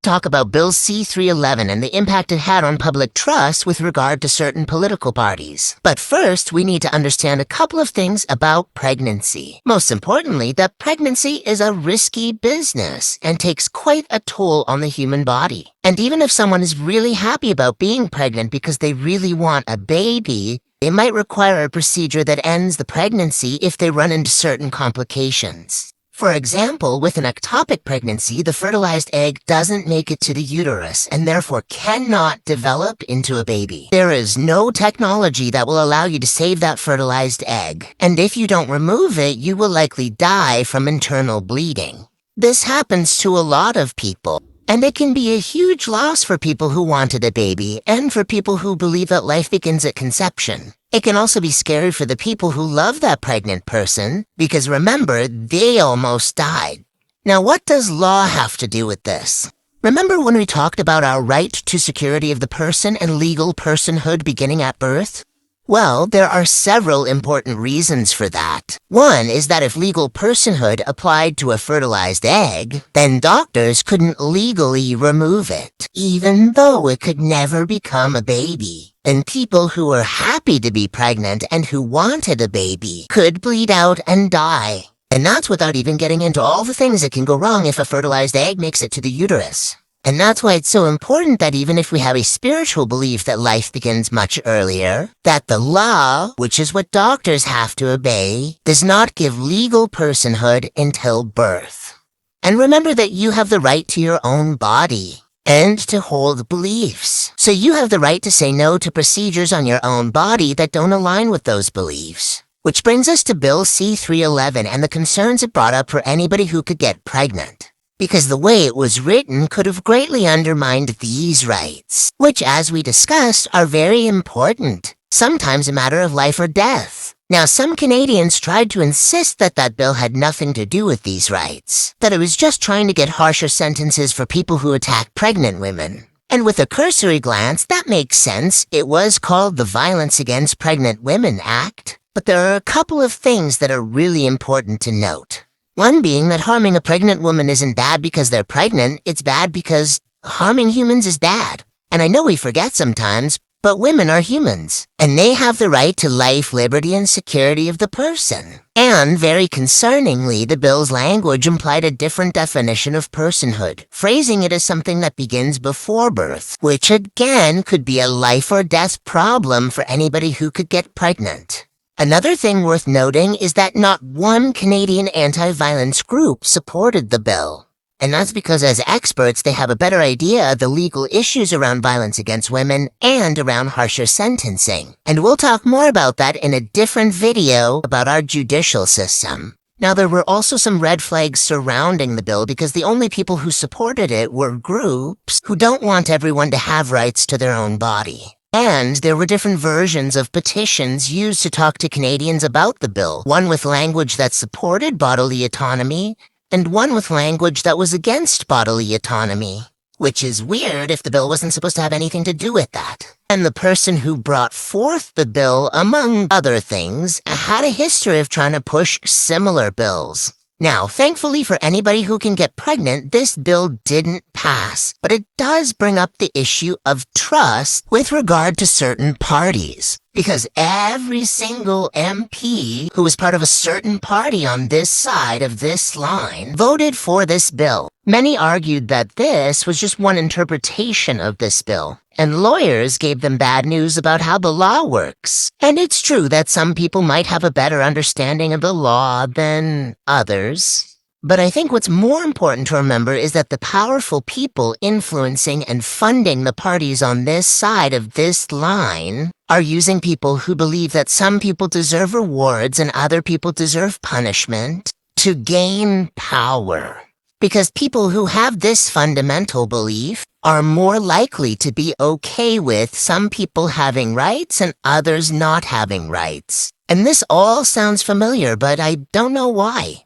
talk about Bill C-311 and the impact it had on public trust with regard to certain political parties. But first, we need to understand a couple of things about pregnancy. Most importantly, that pregnancy is a risky business and takes quite a toll on the human body. And even if someone is really happy about being pregnant because they really want a baby, they might require a procedure that ends the pregnancy if they run into certain complications. For example, with an ectopic pregnancy, the fertilized egg doesn't make it to the uterus and therefore cannot develop into a baby. There is no technology that will allow you to save that fertilized egg, and if you don't remove it, you will likely die from internal bleeding. This happens to a lot of people, and it can be a huge loss for people who wanted a baby and for people who believe that life begins at conception. It can also be scary for the people who love that pregnant person, because remember, they almost died. Now, what does law have to do with this? Remember when we talked about our right to security of the person and legal personhood beginning at birth? Well, there are several important reasons for that. One is that if legal personhood applied to a fertilized egg, then doctors couldn't legally remove it, even though it could never become a baby. And people who were happy to be pregnant and who wanted a baby could bleed out and die. And that's without even getting into all the things that can go wrong if a fertilized egg makes it to the uterus. And that's why it's so important that even if we have a spiritual belief that life begins much earlier, that the law, which is what doctors have to obey, does not give legal personhood until birth. And remember that you have the right to your own body and to hold beliefs. So you have the right to say no to procedures on your own body that don't align with those beliefs. Which brings us to Bill C-311 and the concerns it brought up for anybody who could get pregnant. Because the way it was written could have greatly undermined these rights, which, as we discussed, are very important, sometimes a matter of life or death. Now, some Canadians tried to insist that that bill had nothing to do with these rights, that it was just trying to get harsher sentences for people who attack pregnant women. And with a cursory glance, that makes sense. It was called the Violence Against Pregnant Women Act. But there are a couple of things that are really important to note. One being that harming a pregnant woman isn't bad because they're pregnant, it's bad because harming humans is bad. And I know we forget sometimes, but women are humans, and they have the right to life, liberty, and security of the person. And, very concerningly, the bill's language implied a different definition of personhood, phrasing it as something that begins before birth, which again could be a life or death problem for anybody who could get pregnant. Another thing worth noting is that not one Canadian anti-violence group supported the bill. And that's because as experts, they have a better idea of the legal issues around violence against women and around harsher sentencing. And we'll talk more about that in a different video about our judicial system. Now, there were also some red flags surrounding the bill because the only people who supported it were groups who don't want everyone to have rights to their own body. And there were different versions of petitions used to talk to Canadians about the bill, one with language that supported bodily autonomy, and one with language that was against bodily autonomy. Which is weird if the bill wasn't supposed to have anything to do with that. And the person who brought forth the bill, among other things, had a history of trying to push similar bills. Now, thankfully for anybody who can get pregnant, this bill didn't pass, but it does bring up the issue of trust with regard to certain parties. Because every single MP who was part of a certain party on this side of this line voted for this bill. Many argued that this was just one interpretation of this bill, and lawyers gave them bad news about how the law works. And it's true that some people might have a better understanding of the law than others. But I think what's more important to remember is that the powerful people influencing and funding the parties on this side of this line are using people who believe that some people deserve rewards and other people deserve punishment to gain power. Because people who have this fundamental belief are more likely to be okay with some people having rights and others not having rights. And this all sounds familiar, but I don't know why.